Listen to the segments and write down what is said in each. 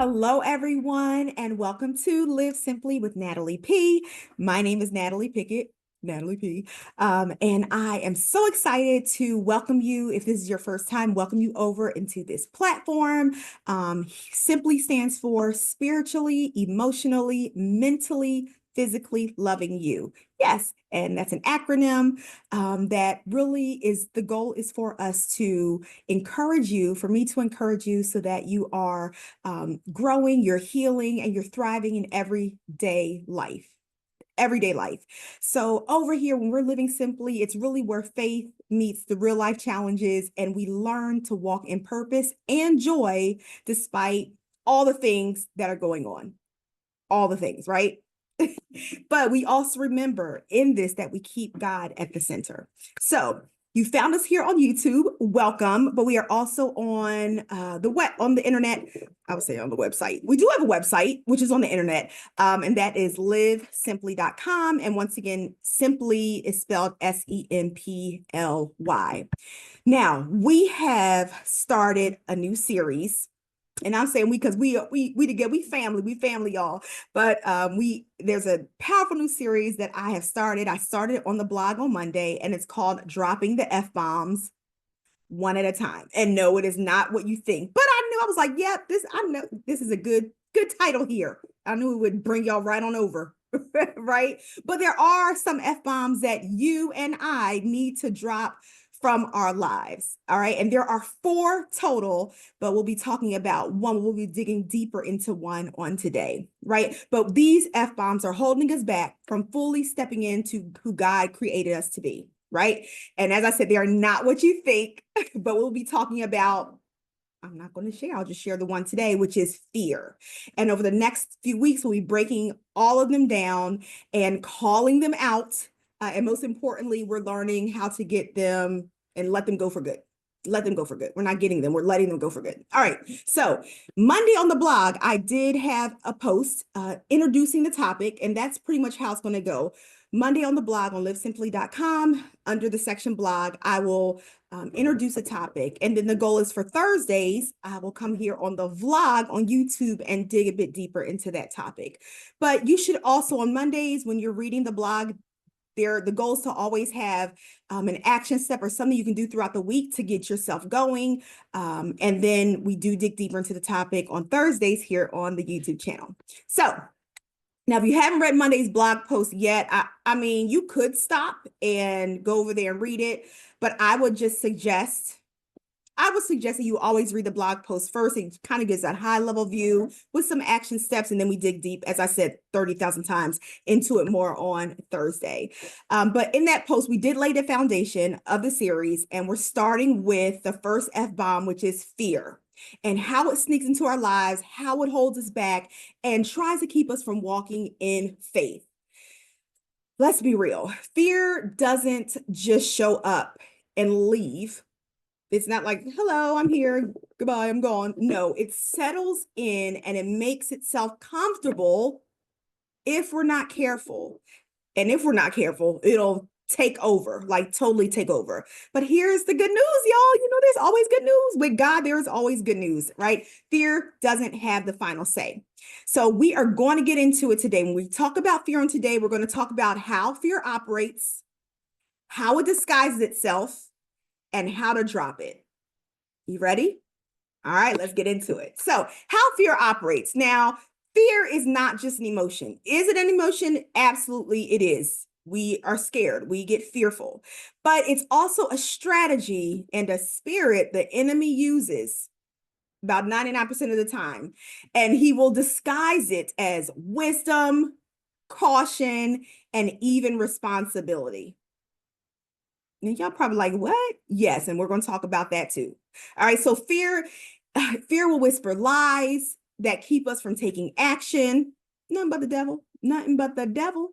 Hello, everyone, and welcome to Live Simply with Natalie P. My name is Natalie Pickett, Natalie P. And I am so excited to welcome you. If this is your first time, welcome you over into this platform. Simply stands for spiritually, emotionally, mentally, physically loving you. Yes, and that's an acronym that really is the goal is for us to encourage you, for me to encourage you so that you are growing, you're healing, and you're thriving in everyday life. Everyday life. So, over here, when we're living simply, it's really where faith meets the real life challenges, and we learn to walk in purpose and joy despite all the things that are going on. All the things, right? But we also remember in this that we keep God at the center. So, you found us here on YouTube. Welcome. But we are also on the internet. I would say on the website. We do have a website, which is on the internet, and that is livesimply.com. And once again, simply is spelled SEMPLY. Now, we have started a new series, and I'm saying we because we together, we family, y'all. But there's a powerful new series that I have started. I started it on the blog on Monday, and it's called Dropping the F-Bombs One at a Time. And no, it is not what you think. But I was like, yeah, I know this is a good title here. I knew it would bring y'all right on over. Right? But there are some F-bombs that you and I need to drop from our lives. All right. And there are 4 total, but we'll be talking about one. We'll be digging deeper into one on today. Right. But these F-bombs are holding us back from fully stepping into who God created us to be. Right. And as I said, they are not what you think, but we'll be talking about. I'm not going to share. I'll just share the one today, which is fear. And over the next few weeks, we'll be breaking all of them down and calling them out. And most importantly, we're learning how to get them and let them go for good. Let them go for good. We're not getting them. We're letting them go for good. All right. So Monday on the blog, I did have a post introducing the topic, and that's pretty much how it's going to go. Monday on the blog on livesimply.com, under the section blog, I will introduce a topic. And then the goal is for Thursdays, I will come here on the vlog on YouTube and dig a bit deeper into that topic. But you should also on Mondays, when you're reading the blog, the goal is to always have an action step or something you can do throughout the week to get yourself going. And then we do dig deeper into the topic on Thursdays here on the YouTube channel. So now, if you haven't read Monday's blog post yet, I mean, you could stop and go over there and read it, but I would suggest that you always read the blog post first. It kind of gives that high level view with some action steps, and then we dig deep, as I said 30,000 times, into it more on Thursday. But in that post, we did lay the foundation of the series, and we're starting with the first F-bomb, which is fear, and how it sneaks into our lives, how it holds us back, and tries to keep us from walking in faith. Let's be real. Fear doesn't just show up and leave. It's not like, hello, I'm here. Goodbye, I'm gone. No, it settles in and it makes itself comfortable if we're not careful. And if we're not careful, it'll take over, like totally take over. But here's the good news, y'all. There's always good news. With God, there is always good news, right? Fear doesn't have the final say. So we are going to get into it today. When we talk about fear on today, we're going to talk about how fear operates, how it disguises itself, and how to drop it. You ready? All right, let's get into it. So, how fear operates. Now, fear is not just an emotion. Is it an emotion? Absolutely, it is. We are scared. We get fearful. But it's also a strategy and a spirit the enemy uses about 99% of the time. And he will disguise it as wisdom, caution, and even responsibility. And y'all probably like, what? Yes, and we're going to talk about that too. All right, so fear will whisper lies that keep us from taking action. Nothing but the devil. Nothing but the devil.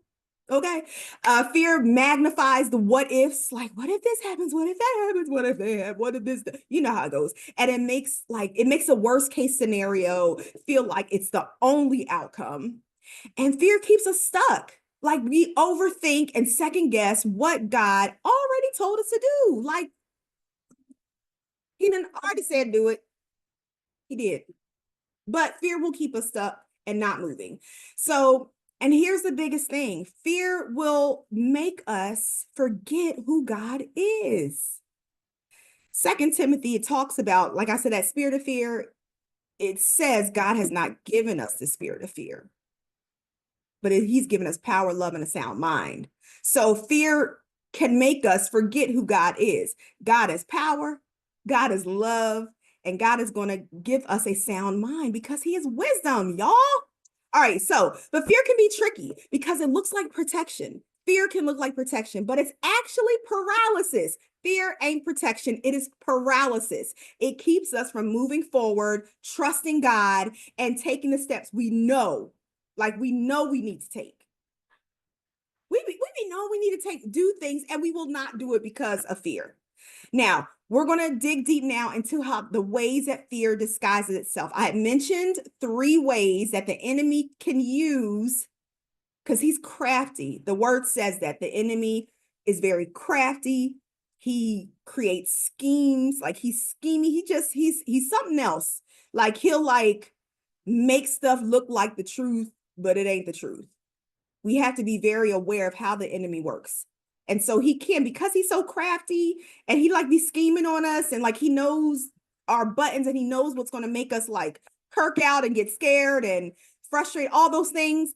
Okay. Fear magnifies the what ifs, like, what if this happens? What if that happens? What if they have? What if this? You know how it goes. And it makes a worst case scenario feel like it's the only outcome. And fear keeps us stuck. Like we overthink and second guess what God already told us to do. Like he didn't already said do it. He did. but fear will keep us stuck and not moving. So, and here's the biggest thing: fear will make us forget who God is. Second Timothy, it talks about, like I said, that spirit of fear. It says God has not given us the spirit of fear, but he's given us power, love, and a sound mind. So fear can make us forget who God is. God is power, God is love, and God is going to give us a sound mind because he is wisdom, y'all. All right, so the fear can be tricky because it looks like protection. Fear can look like protection, but it's actually paralysis. Fear ain't protection, it is paralysis. It keeps us from moving forward, trusting God, and taking the steps we know, like we know we need to take. We know we need to do things, and we will not do it because of fear. Now, we're going to dig deep now into how the ways that fear disguises itself. I had mentioned 3 ways that the enemy can use because he's crafty. The word says that the enemy is very crafty. He creates schemes, like he's scheming. He's something else. Like he'll like make stuff look like the truth, but it ain't the truth. We have to be very aware of how the enemy works. And so he can, because he's so crafty and he like be scheming on us, and like he knows our buttons, and he knows what's going to make us like kirk out and get scared and frustrated, all those things.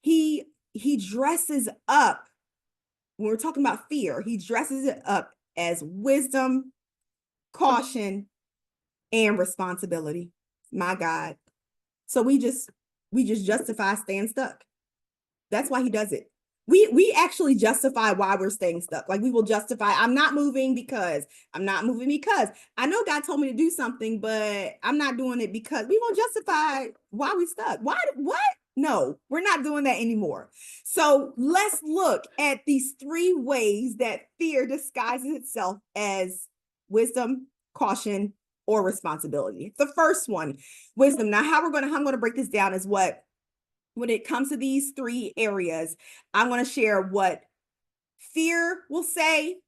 He dresses up, when we're talking about fear, he dresses it up as wisdom, caution, and responsibility. My God. So we just justify staying stuck. That's why he does it. We actually justify why we're staying stuck. Like we will justify, I'm not moving because I know God told me to do something, but I'm not doing it because we won't justify why we stuck. Why? What? No, we're not doing that anymore. So let's look at these 3 ways that fear disguises itself as wisdom, caution, or responsibility. The first one, wisdom. Now, how I'm going to break this down is what, when it comes to these 3 areas, I want to share what fear will say,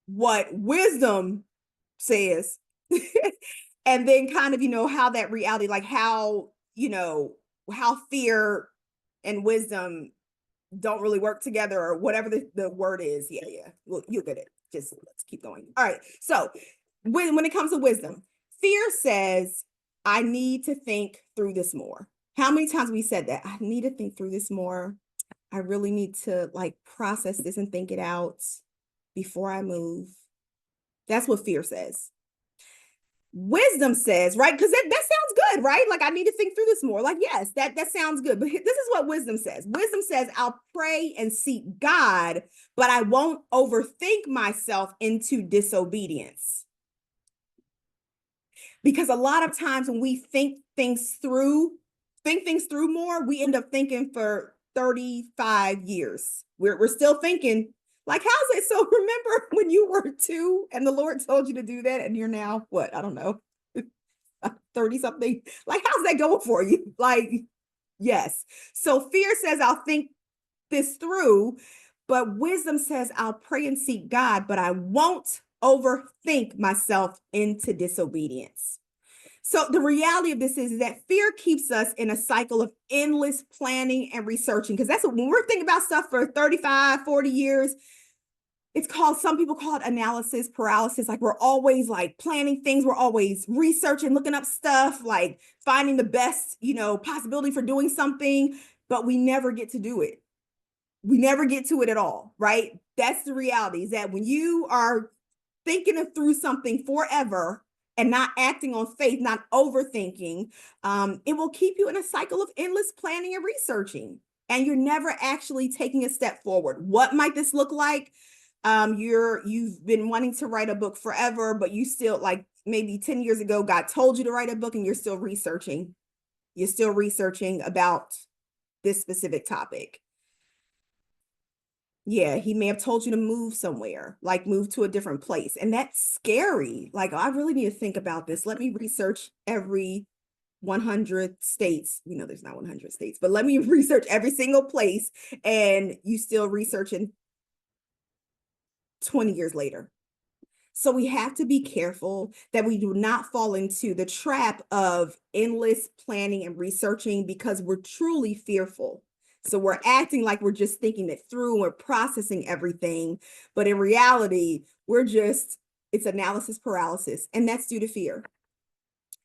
what wisdom says, and then kind of, how that reality, like how, how fear and wisdom don't really work together, or whatever the word is. Yeah. Well, you'll get it. Just let's keep going. All right. So when it comes to wisdom, fear says, I need to think through this more. How many times we said that? I need to think through this more. I really need to like process this and think it out before I move. That's what fear says. Wisdom says, right? Because that sounds good, right? Like I need to think through this more. Like, yes, that sounds good. But this is what wisdom says. Wisdom says, I'll pray and seek God, but I won't overthink myself into disobedience. Because a lot of times when we think things through more, we end up thinking for 35 years. We're still thinking, like, how's it? So remember when you were 2 and the Lord told you to do that, and you're now what? I don't know, 30 something. Like, how's that going for you? Like, yes. So fear says, I'll think this through, but wisdom says, I'll pray and seek God, but I won't overthink myself into disobedience. So the reality of this is that fear keeps us in a cycle of endless planning and researching, because that's what, when we're thinking about stuff for 35, 40 years, it's called, some people call it analysis paralysis. Like we're always like planning things. We're always researching, looking up stuff, like finding the best, possibility for doing something, but we never get to do it. We never get to it at all, right? That's the reality, is that when you are thinking through something forever and not acting on faith, not overthinking, it will keep you in a cycle of endless planning and researching, and you're never actually taking a step forward. What might this look like? You've been wanting to write a book forever, but you still, like maybe 10 years ago, God told you to write a book, and you're still researching. You're still researching about this specific topic. Yeah, he may have told you to move somewhere, like move to a different place. And that's scary. Like, I really need to think about this. Let me research every 100 states. There's not 100 states, but let me research every single place. And you still researching 20 years later. So we have to be careful that we do not fall into the trap of endless planning and researching because we're truly fearful. So we're acting like we're just thinking it through and we're processing everything. But in reality, it's analysis paralysis, and that's due to fear.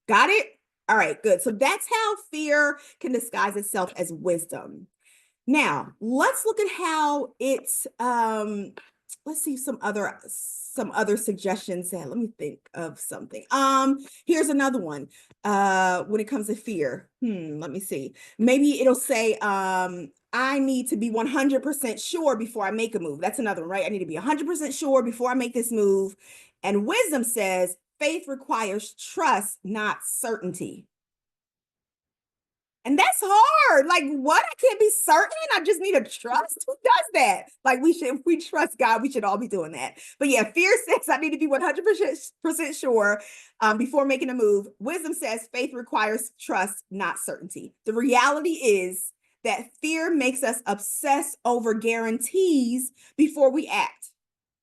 Got it? All right, good. So that's how fear can disguise itself as wisdom. Now, let's look at how it's let's see some other suggestions that let me think of something. Here's another one. When it comes to fear. Let me see. Maybe it'll say I need to be 100% sure before I make a move. That's another one, right? I need to be 100% sure before I make this move. And wisdom says faith requires trust, not certainty. And that's hard. Like, what? I can't be certain. I just need to trust. Who does that? Like, if we trust God, we should all be doing that. But yeah, fear says I need to be 100% sure before making a move. Wisdom says faith requires trust, not certainty. The reality is that fear makes us obsess over guarantees before we act.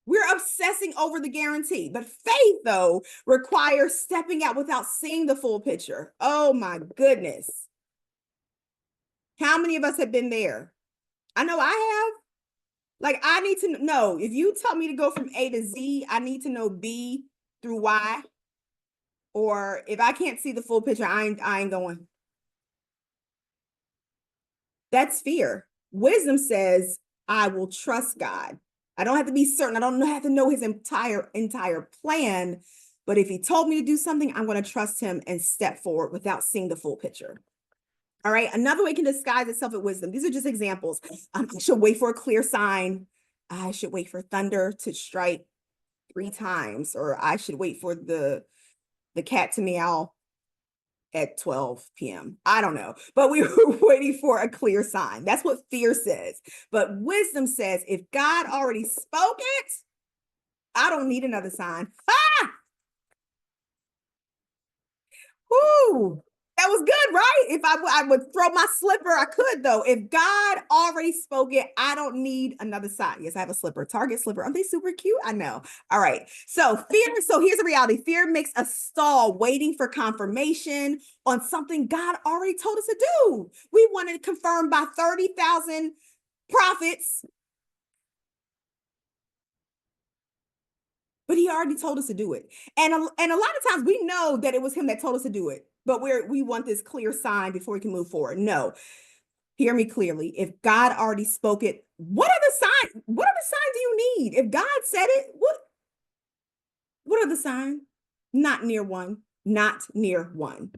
We're obsessing over the guarantee. But faith, though, requires stepping out without seeing the full picture. Oh, my goodness. How many of us have been there? I know I have. Like, I need to know if you tell me to go from A to Z, I need to know B through Y. Or if I can't see the full picture, I ain't going. That's fear. Wisdom says, I will trust God. I don't have to be certain. I don't have to know his entire plan. But if he told me to do something, I'm going to trust him and step forward without seeing the full picture. All right. Another way can disguise itself as wisdom. These are just examples. I should wait for a clear sign. I should wait for thunder to strike 3 times, or I should wait for the cat to meow at 12 p.m. I don't know, but we were waiting for a clear sign. That's what fear says. But wisdom says, if God already spoke it, I don't need another sign. Ah! Whoo! That was good, right? If I would throw my slipper, I could though. If God already spoke it, I don't need another sign. Yes, I have a slipper, Target slipper. Aren't they super cute? I know. All right. So fear. So here's the reality: fear makes us stall, waiting for confirmation on something God already told us to do. We wanted it confirmed by 30,000 prophets, but he already told us to do it. And a lot of times we know that it was him that told us to do it, but we want this clear sign before we can move forward. No, hear me clearly. If God already spoke it, what other sign? What other sign do you need? If God said it, what other sign? Not near one. Not near one.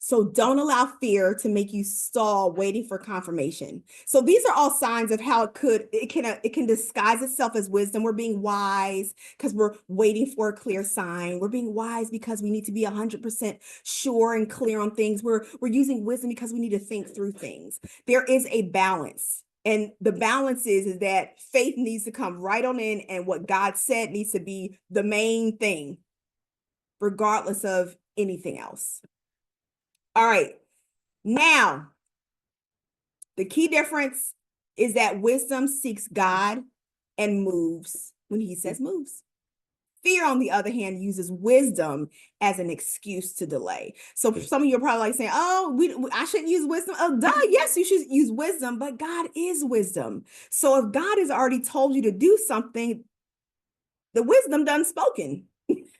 So don't allow fear to make you stall waiting for confirmation. So these are all signs of how it can disguise itself as wisdom. We're being wise because we're waiting for a clear sign. We're being wise because we need to be 100% sure and clear on things. We're using wisdom because we need to think through things. There is a balance. And the balance is that faith needs to come right on in, and what God said needs to be the main thing, regardless of anything else. All right. Now, the key difference is that wisdom seeks God and moves when he says moves. Fear, on the other hand, uses wisdom as an excuse to delay. So some of you are probably like saying, oh, I shouldn't use wisdom. Oh, duh, yes, you should use wisdom, but God is wisdom. So if God has already told you to do something, the wisdom done spoken.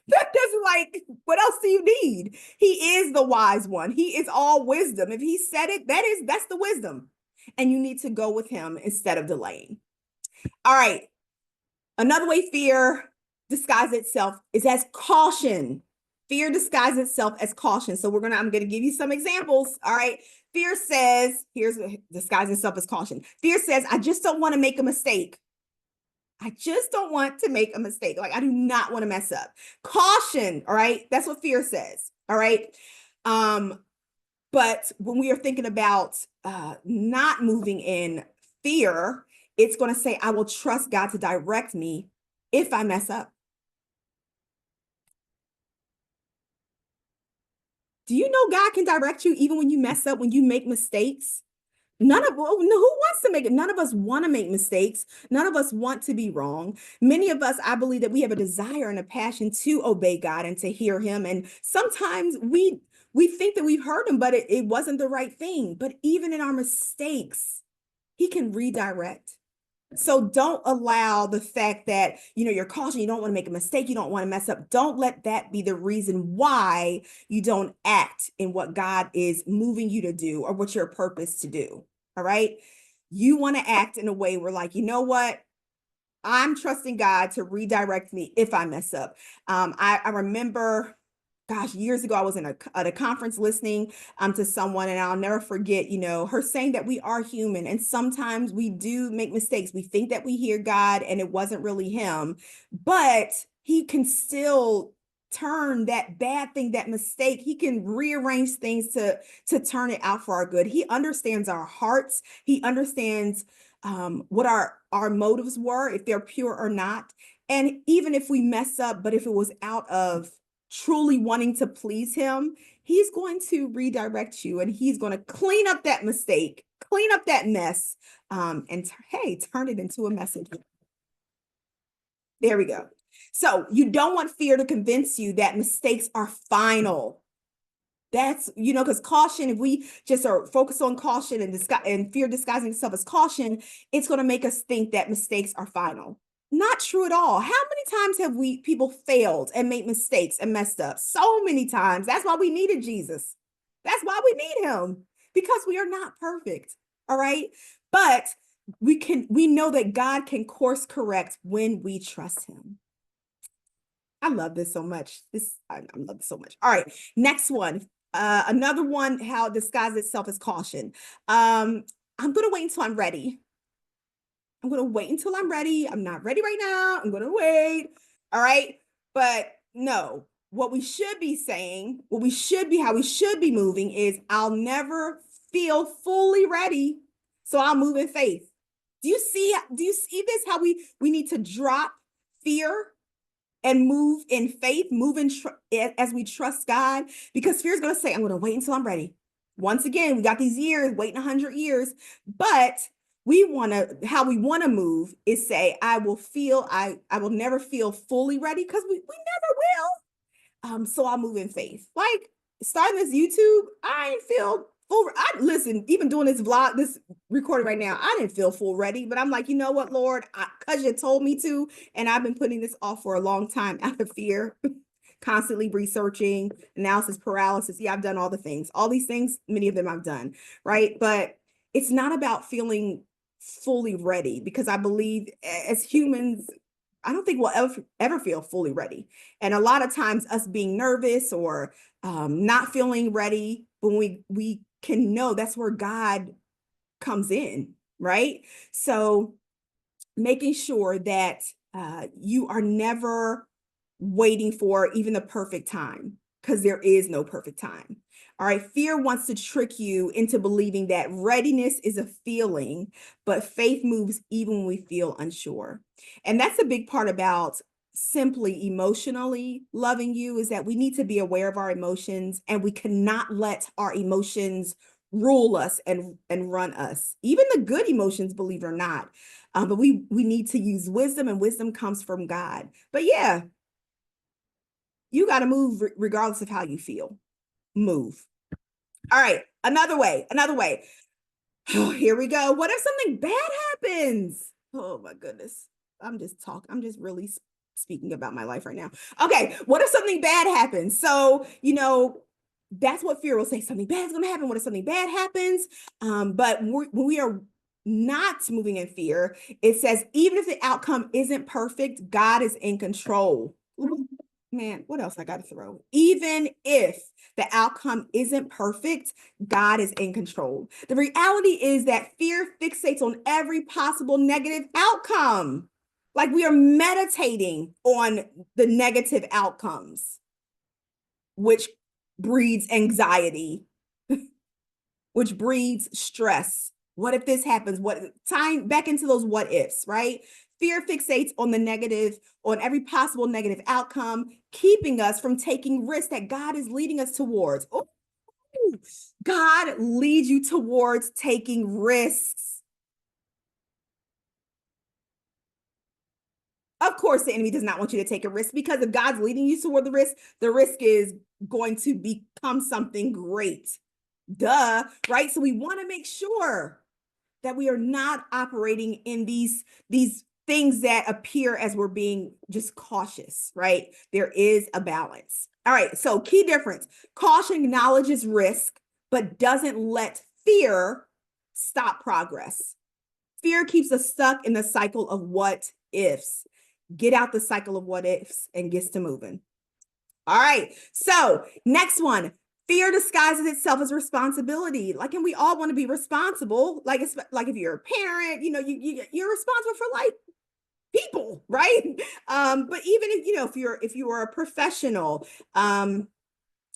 That doesn't, like, what else do you need? He is the wise one. He is all wisdom. If he said it, that's the wisdom. And you need to go with him instead of delaying. All right. Another way fear disguises itself is as caution. Fear disguises itself as caution. So I'm gonna give you some examples. All right. Fear says, here's disguising itself as caution. Fear says, I just don't want to make a mistake. I just don't want to make a mistake. Like, I do not want to mess up. Caution, all right? That's what fear says, all right? But when we are thinking about not moving in fear, it's going to say, I will trust God to direct me if I mess up. Do you know God can direct you even when you mess up, when you make mistakes? Well, no, who wants to make it? None of us want to make mistakes. None of us want to be wrong. Many of us, I believe that we have a desire and a passion to obey God and to hear him. And sometimes we think that we've heard him, but it wasn't the right thing. But even in our mistakes, he can redirect. So don't allow the fact that, you're cautious, you don't want to make a mistake, you don't want to mess up. Don't let that be the reason why you don't act in what God is moving you to do or what your purpose to do. All right. You want to act in a way where, like, you know what? I'm trusting God to redirect me if I mess up. I remember, gosh, years ago, I was at a conference listening to someone, and I'll never forget, her saying that we are human, and sometimes we do make mistakes. We think that we hear God, and it wasn't really him, but he can still turn that bad thing, that mistake. He can rearrange things to turn it out for our good. He understands our hearts. He understands what our motives were, if they're pure or not. And even if we mess up, but if it was out of truly wanting to please him, he's going to redirect you, and he's going to clean up that mistake, clean up that mess, and hey, turn it into a message. There we go. So you don't want fear to convince you that mistakes are final. That's, because caution, if we just are focused on caution and fear disguising itself as caution, it's going to make us think that mistakes are final. Not true at all. How many times have people failed and made mistakes and messed up? So many times. That's why we needed Jesus. That's why we need him, because we are not perfect. All right. But we know that God can course correct when we trust him. I love this so much. I love this so much. All right. Next one. Another one, how it disguises itself as caution. I'm going to wait until I'm ready. I'm going to wait until I'm ready. I'm not ready right now. I'm going to wait. All right. But no, what we should be saying, how we should be moving is, I'll never feel fully ready, so I'll move in faith. Do you see this? How we need to drop fear and move in faith, as we trust God, because fear is going to say, I'm going to wait until I'm ready. Once again, we got these years, waiting 100 years, but how we want to move is say, I will never feel fully ready, because we never will. So I'll move in faith. Like, starting this YouTube, I didn't feel full. Listen, even doing this recording right now, I didn't feel full ready, but I'm like, you know what, Lord, because you told me to, and I've been putting this off for a long time out of fear, constantly researching, analysis paralysis. Yeah, I've done all the things, all these things, many of them I've done, right? But it's not about feeling fully ready, because I believe as humans, I don't think we'll ever feel fully ready. And a lot of times, us being nervous or not feeling ready, when we can know that's where God comes in, right? So making sure that you are never waiting for even the perfect time, because there is no perfect time. All right. Fear wants to trick you into believing that readiness is a feeling, but faith moves even when we feel unsure. And that's a big part about simply emotionally loving you, is that we need to be aware of our emotions, and we cannot let our emotions rule us and run us. Even the good emotions, believe it or not. But we need to use wisdom, and wisdom comes from God. But yeah, you got to move regardless of how you feel. Move. All right, another way. Oh, here we go. What if something bad happens? Oh my goodness. I'm just really speaking about my life right now. Okay, what if something bad happens? So, that's what fear will say. Something bad is going to happen. What if something bad happens? But when we are not moving in fear, it says, even if the outcome isn't perfect, God is in control. Man, what else I got to throw? Even if the outcome isn't perfect, God is in control. The reality is that fear fixates on every possible negative outcome. Like, we are meditating on the negative outcomes, which breeds anxiety, which breeds stress. What if this happens? Tying back into those what ifs, right? Fear fixates on the negative, on every possible negative outcome, keeping us from taking risks that God is leading us towards. Oh, God leads you towards taking risks. Of course, the enemy does not want you to take a risk, because if God's leading you toward the risk is going to become something great. Duh, right? So we want to make sure that we are not operating in these things that appear as we're being just cautious, right? There is a balance. All right, so key difference. Caution acknowledges risk, but doesn't let fear stop progress. Fear keeps us stuck in the cycle of what ifs. Get out the cycle of what ifs and gets to moving. All right. So, next one. Fear disguises itself as responsibility. Like, and we all want to be responsible. Like, it's like if you're a parent, you're responsible for like people, right? But even if you are a professional,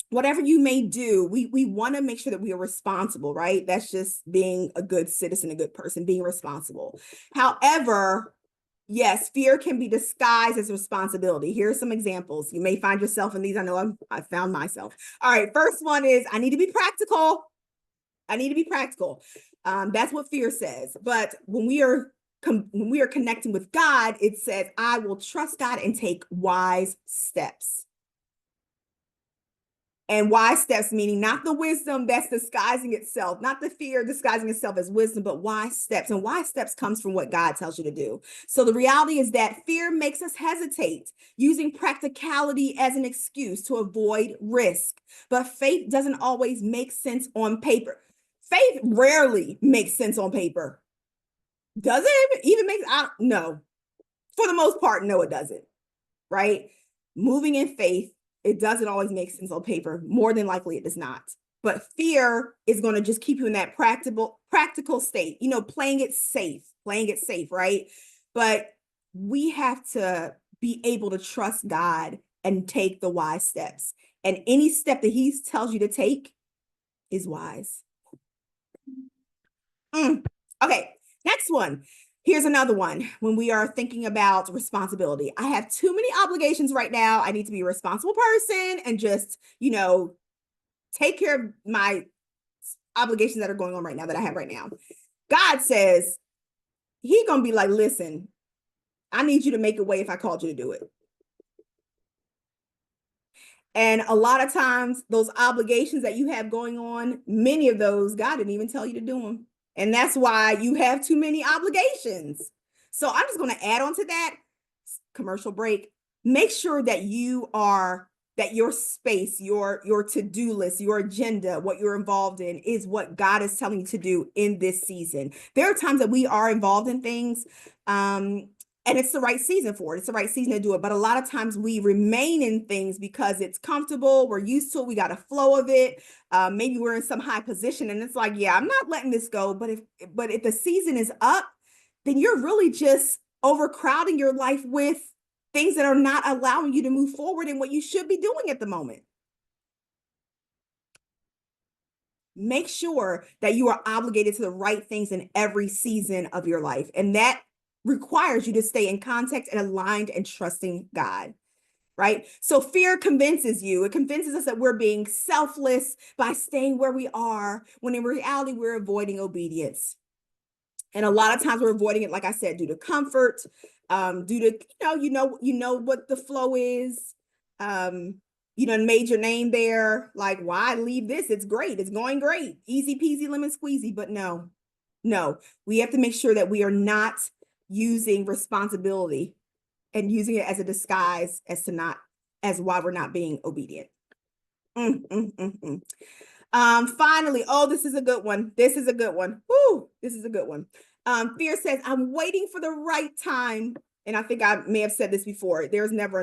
whatever you may do, we want to make sure that we are responsible, right? That's just being a good citizen, a good person, being responsible. However, yes, fear can be disguised as responsibility. Here are some examples. You may find yourself in these. I know I found myself. All right, first one is I need to be practical. I need to be practical. That's what fear says. But when we are connecting with God, it says, I will trust God and take wise steps. And wise steps, meaning not the wisdom that's disguising itself, not the fear disguising itself as wisdom, but wise steps. And wise steps comes from what God tells you to do. So the reality is that fear makes us hesitate, using practicality as an excuse to avoid risk. But faith doesn't always make sense on paper. Faith rarely makes sense on paper. Does it even make? No. For the most part, no, it doesn't. Right? Moving in faith, it doesn't always make sense on paper. More than likely, it does not. But fear is going to just keep you in that practical state, playing it safe, right? But we have to be able to trust God and take the wise steps. And any step that he tells you to take is wise. Okay, next one. Here's another one. When we are thinking about responsibility, I have too many obligations right now. I need to be a responsible person and just, take care of my obligations that are going on right now, that I have right now. God says he's going to be like, listen, I need you to make a way if I called you to do it. And a lot of times those obligations that you have going on, many of those, God didn't even tell you to do them. And that's why you have too many obligations. So I'm just going to add on to that. Commercial break. Make sure that that your space, your to-do list, your agenda, what you're involved in is what God is telling you to do in this season. There are times that we are involved in things, and it's the right season for it. It's the right season to do it. But a lot of times we remain in things because it's comfortable. We're used to it. We got a flow of it. Maybe we're in some high position and it's like, yeah, I'm not letting this go. But if the season is up, then you're really just overcrowding your life with things that are not allowing you to move forward in what you should be doing at the moment. Make sure that you are obligated to the right things in every season of your life. And that requires you to stay in context and aligned and trusting God, right? So fear convinces you, it convinces us that we're being selfless by staying where we are, when in reality, we're avoiding obedience. And a lot of times we're avoiding it, like I said, due to comfort, due to, what the flow is, made your name there. Like, why leave this? It's great. It's going great. Easy peasy, lemon squeezy. But no, we have to make sure that we are not using responsibility and using it as a disguise as why we're not being obedient. Finally, this is a good one. This is a good one. Woo, this is a good one. Fear says, I'm waiting for the right time. And I think I may have said this before. There's not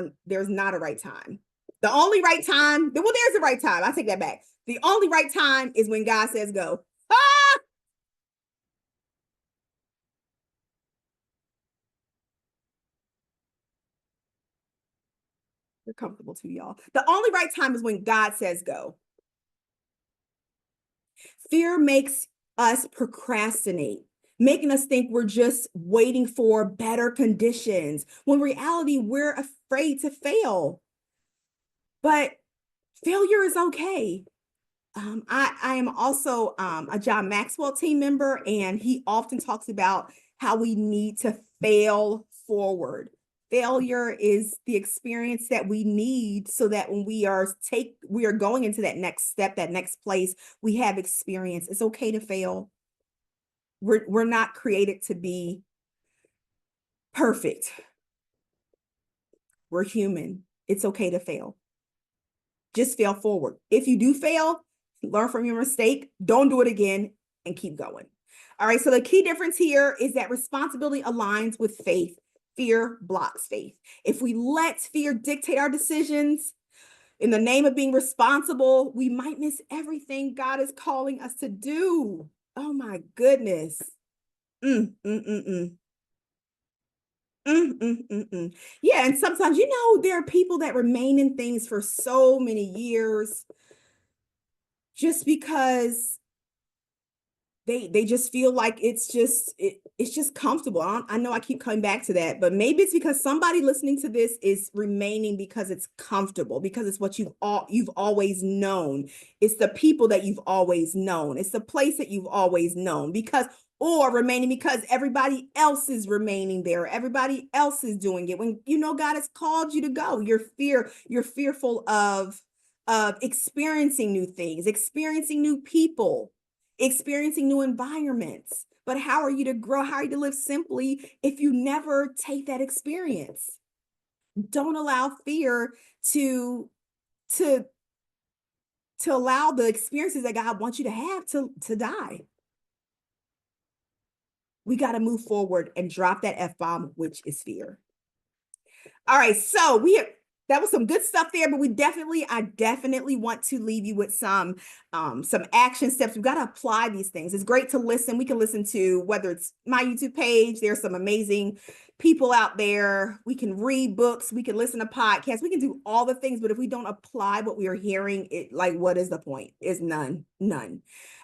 a right time. The only right time, there's a right time. I take that back. The only right time is when God says go. Ah! You're comfortable too, y'all. The only right time is when God says go. Fear makes us procrastinate, making us think we're just waiting for better conditions, when in reality, we're afraid to fail. But failure is okay. I am also a John Maxwell team member, and he often talks about how we need to fail forward. Failure is the experience that we need so that when we are going into that next step, that next place, we have experience. It's okay to fail. We're not created to be perfect. We're human. It's okay to fail. Just fail forward. If you do fail, learn from your mistake, don't do it again, and keep going. All right, so the key difference here is that responsibility aligns with faith. Fear blocks faith. If we let fear dictate our decisions in the name of being responsible, we might miss everything God is calling us to do. Oh my goodness. Mm, mm, mm, mm. Mm, mm, mm, mm. Yeah, and sometimes, there are people that remain in things for so many years just because they just feel like it's just comfortable. I know I keep coming back to that, but maybe it's because somebody listening to this is remaining because it's comfortable, because it's what you've always known. It's the people that you've always known. It's the place that you've always known, because or remaining because everybody else is remaining there. Everybody else is doing it. When God has called you to go, you're fearful of experiencing new things, experiencing new people, experiencing new environments. But how are you to grow? How are you to live simply if you never take that experience? Don't allow fear to to to allow the experiences that God wants you to have to die. We got to move forward and drop that F-bomb, which is fear. All right, so that was some good stuff there, but I definitely want to leave you with some action steps. We've got to apply these things. It's great to listen. We can listen to, whether it's my YouTube page, there's some amazing people out there. We can read books, we can listen to podcasts, we can do all the things, but if we don't apply what we are hearing, what is the point? Is none.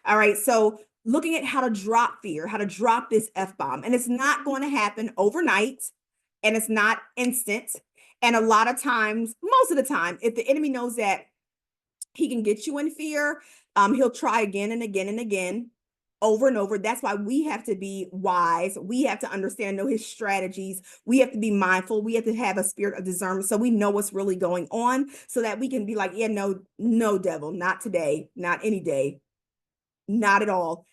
All right, so looking at how to drop fear, how to drop this F-bomb, and it's not going to happen overnight, and it's not instant. And a lot of times, most of the time, if the enemy knows that he can get you in fear, he'll try again and again and again, over and over. That's why we have to be wise. We have to understand, know his strategies. We have to be mindful. We have to have a spirit of discernment so we know what's really going on, so that we can be like, yeah, no, devil, not today, not any day, not at all.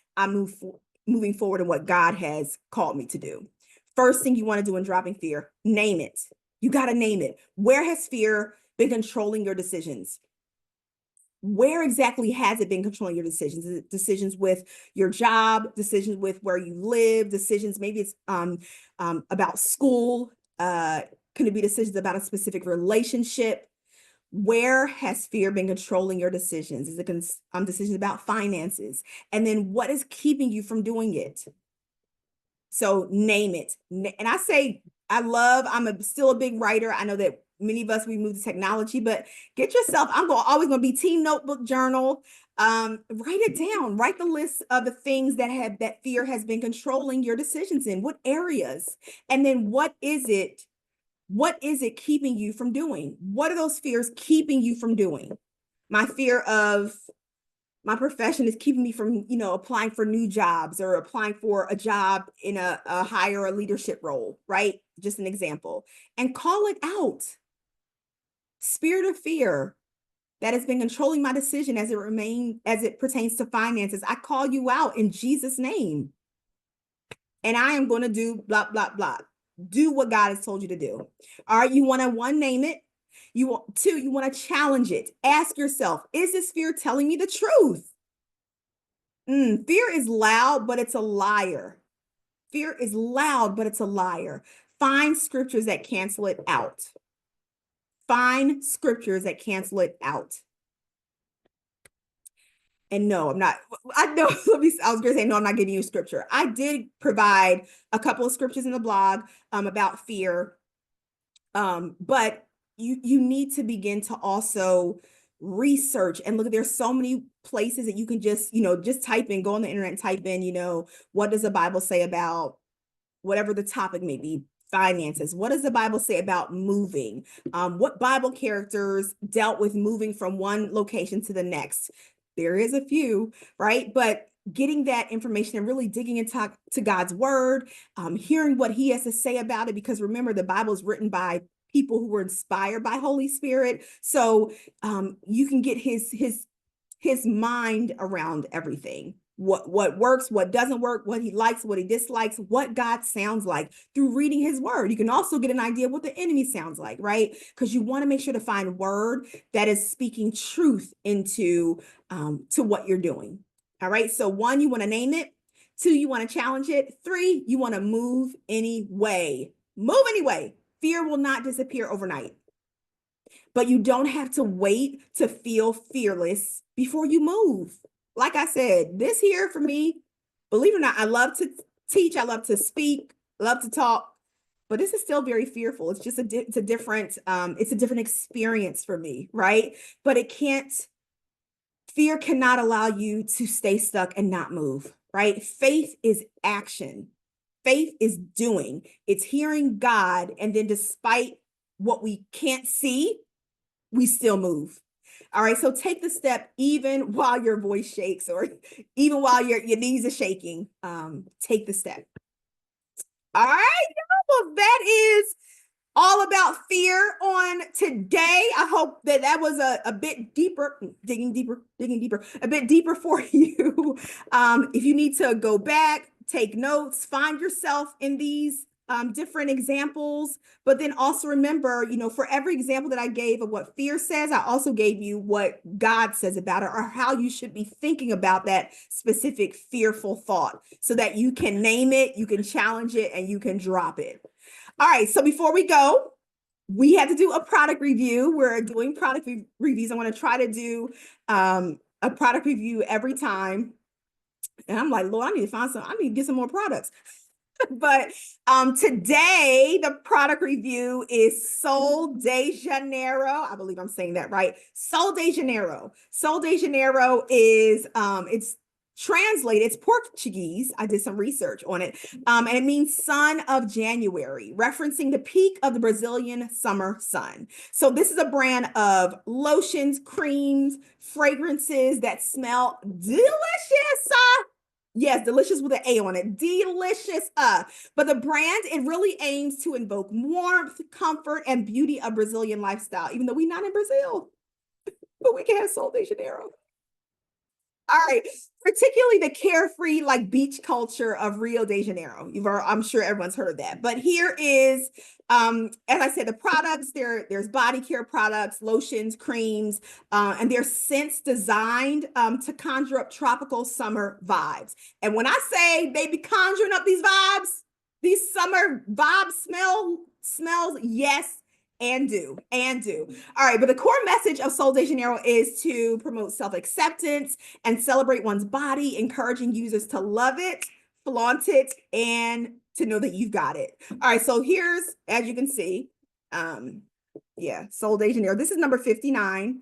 Moving forward in what God has called me to do. First thing you want to do in dropping fear, name it. You got to name it. Where has fear been controlling your decisions? Where exactly has it been controlling your decisions? Is it decisions with your job, decisions with where you live, decisions, maybe it's about school, can it be decisions about a specific relationship? Where has fear been controlling your decisions? Is it decisions about finances? And then what is keeping you from doing it? So name it. And I say, I'm still a big writer. I know that many of us, we move to technology, but get yourself, always going to be team notebook journal. Write it down, write the list of the things that fear has been controlling your decisions in, what areas, and then what is it keeping you from doing? What are those fears keeping you from doing? My fear of my profession is keeping me from, applying for new jobs or applying for a job in a higher leadership role, right? Just an example. And call it out. Spirit of fear that has been controlling my decision as it pertains to finances. I call you out in Jesus' name. And I am going to do blah, blah, blah. Do what God has told you to do. All right, you want to name it. You want to challenge it. Ask yourself, is this fear telling me the truth? Fear is loud, but it's a liar. Fear is loud, but it's a liar. Find scriptures that cancel it out. Find scriptures that cancel it out. And no, I'm not. I know. I was going to say, no, I'm not giving you scripture. I did provide a couple of scriptures in the blog about fear. But you need to begin to also research and look. There's so many places that you can just type in, go on the internet and type in, what does the Bible say about whatever the topic may be, finances. What does the Bible say about moving? What Bible characters dealt with moving from one location to the next? There is a few, right? But getting that information and really digging into to God's word, hearing what he has to say about it, because remember, the Bible is written by people who were inspired by Holy Spirit. So you can get his mind around everything. What works, what doesn't work, what he likes, what he dislikes, what God sounds like through reading his word. You can also get an idea of what the enemy sounds like, right? Because you want to make sure to find word that is speaking truth into to what you're doing. All right. So 1, you want to name it. 2, you want to challenge it. 3, you want to move anyway. Move anyway. Fear will not disappear overnight. But you don't have to wait to feel fearless before you move. Like I said, this here for me, believe it or not, I love to teach, I love to speak, love to talk, but this is still very fearful. It's just it's a different experience for me, right? But fear cannot allow you to stay stuck and not move, right? Faith is action. Faith is doing. It's hearing God, and then despite what we can't see, we still move. All right. So take the step even while your voice shakes, or even while your knees are shaking. Take the step. All right. Well, that is all about fear on today. I hope that was a bit deeper, digging deeper, a bit deeper for you. If you need to go back, take notes, find yourself in these different examples, but then also remember, for every example that I gave of what fear says, I also gave you what God says about it, or how you should be thinking about that specific fearful thought, so that you can name it, you can challenge it, and you can drop it. All right, so before we go, we had to do a product review. We're doing product reviews. I want to try to do a product review every time. And I'm like, Lord, I need to get some more products. But today, the product review is Sol de Janeiro. I believe I'm saying that right. Sol de Janeiro. Sol de Janeiro is, it's translated, it's Portuguese. I did some research on it. And it means sun of January, referencing the peak of the Brazilian summer sun. So this is a brand of lotions, creams, fragrances that smell delicious. Yes, delicious with an A on it. Delicious. But the brand, it really aims to invoke warmth, comfort, and beauty of Brazilian lifestyle, even though we're not in Brazil, but we can have Sol de Janeiro. All right, particularly the carefree, like, beach culture of Rio de Janeiro. I'm sure everyone's heard of that. But here is, as I said, the products. There's body care products, lotions, creams, and they're scents designed to conjure up tropical summer vibes. And when I say they be conjuring up these summer vibes, smells, yes, and do. All right, but the core message of Sol de Janeiro is to promote self-acceptance and celebrate one's body, encouraging users to love it, flaunt it, and to know that you've got it. All right, so here's, as you can see, Sol de Janeiro. This is number 59.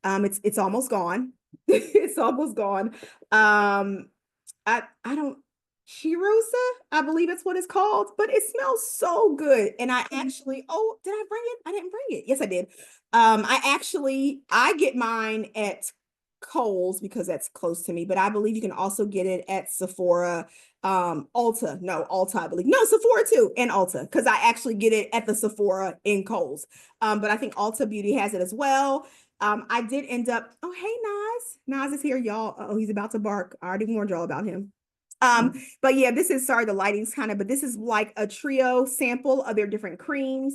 It's almost gone. It's almost gone. I don't Chirosa, I believe it's what it's called, but it smells so good. And I actually, oh, did I bring it? I didn't bring it. Yes, I did. I get mine at Kohl's because that's close to me, but I believe you can also get it at Sephora, Ulta, I believe. No, Sephora too, and Ulta, because I actually get it at the Sephora in Kohl's. But I think Ulta Beauty has it as well. I did end up, oh, hey, Nas is here, y'all. Oh, he's about to bark. I already warned y'all about him. But yeah, the lighting's but this is like a trio sample of their different creams.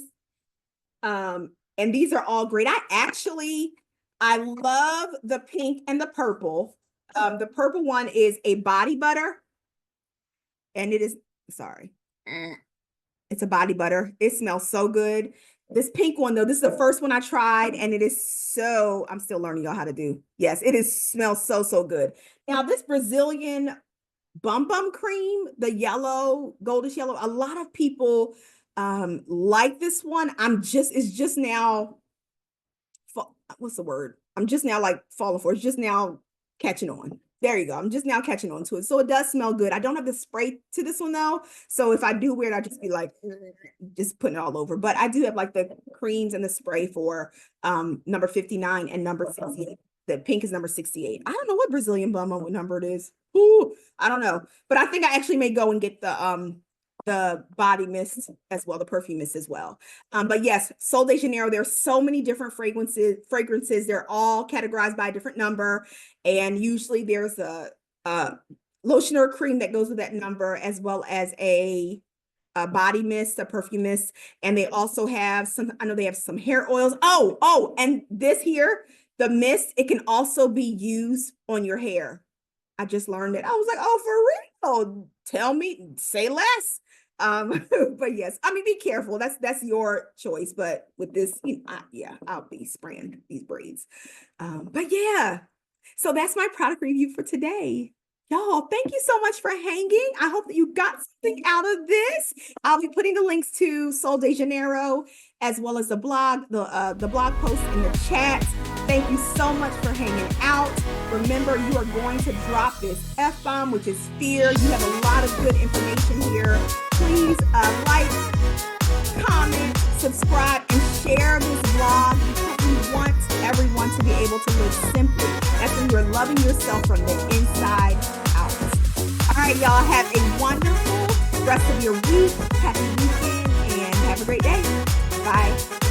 And these are all great. I love the pink and the purple. The purple one is a body butter, and it's a body butter. It smells so good. This pink one, though, this is the first one I tried, and I'm still learning y'all how to do. Yes, smells so good. Now, this Brazilian Bum cream, the yellow, goldish yellow, a lot of people like this one. It's just now, what's the word? I'm just now like falling for it. It's just now catching on. There you go. I'm just now catching on to it. So it does smell good. I don't have the spray to this one though. So if I do wear it, I'll just be like, just putting it all over. But I do have like the creams and the spray for number 59 and number 68. the pink is number 68. I don't know what Brazilian bum what number it is. Ooh, I don't know. But I think I actually may go and get the body mist as well, the perfume mist as well. But yes, Sol de Janeiro, there's so many different fragrances. They're all categorized by a different number. And usually there's a lotion or cream that goes with that number, as well as a body mist, a perfume mist. And they also have some, I know they have some hair oils. Oh, and this here, the mist, it can also be used on your hair. I just learned it. I was like, oh, for real? Tell me, say less. But yes, I mean, be careful. That's your choice. But with this, yeah, I'll be spraying these braids. But yeah, so that's my product review for today. Y'all, thank you so much for hanging. I hope that you got something out of this. I'll be putting the links to Sol de Janeiro as well as the blog post in the chat. Thank you so much for hanging out. Remember, you are going to drop this F-bomb, which is fear. You have a lot of good information here. Please like, comment, subscribe, and share this vlog because we want everyone to be able to live simply. That's when you're loving yourself from the inside out. All right, y'all, have a wonderful rest of your week. Happy weekend and have a great day. Bye.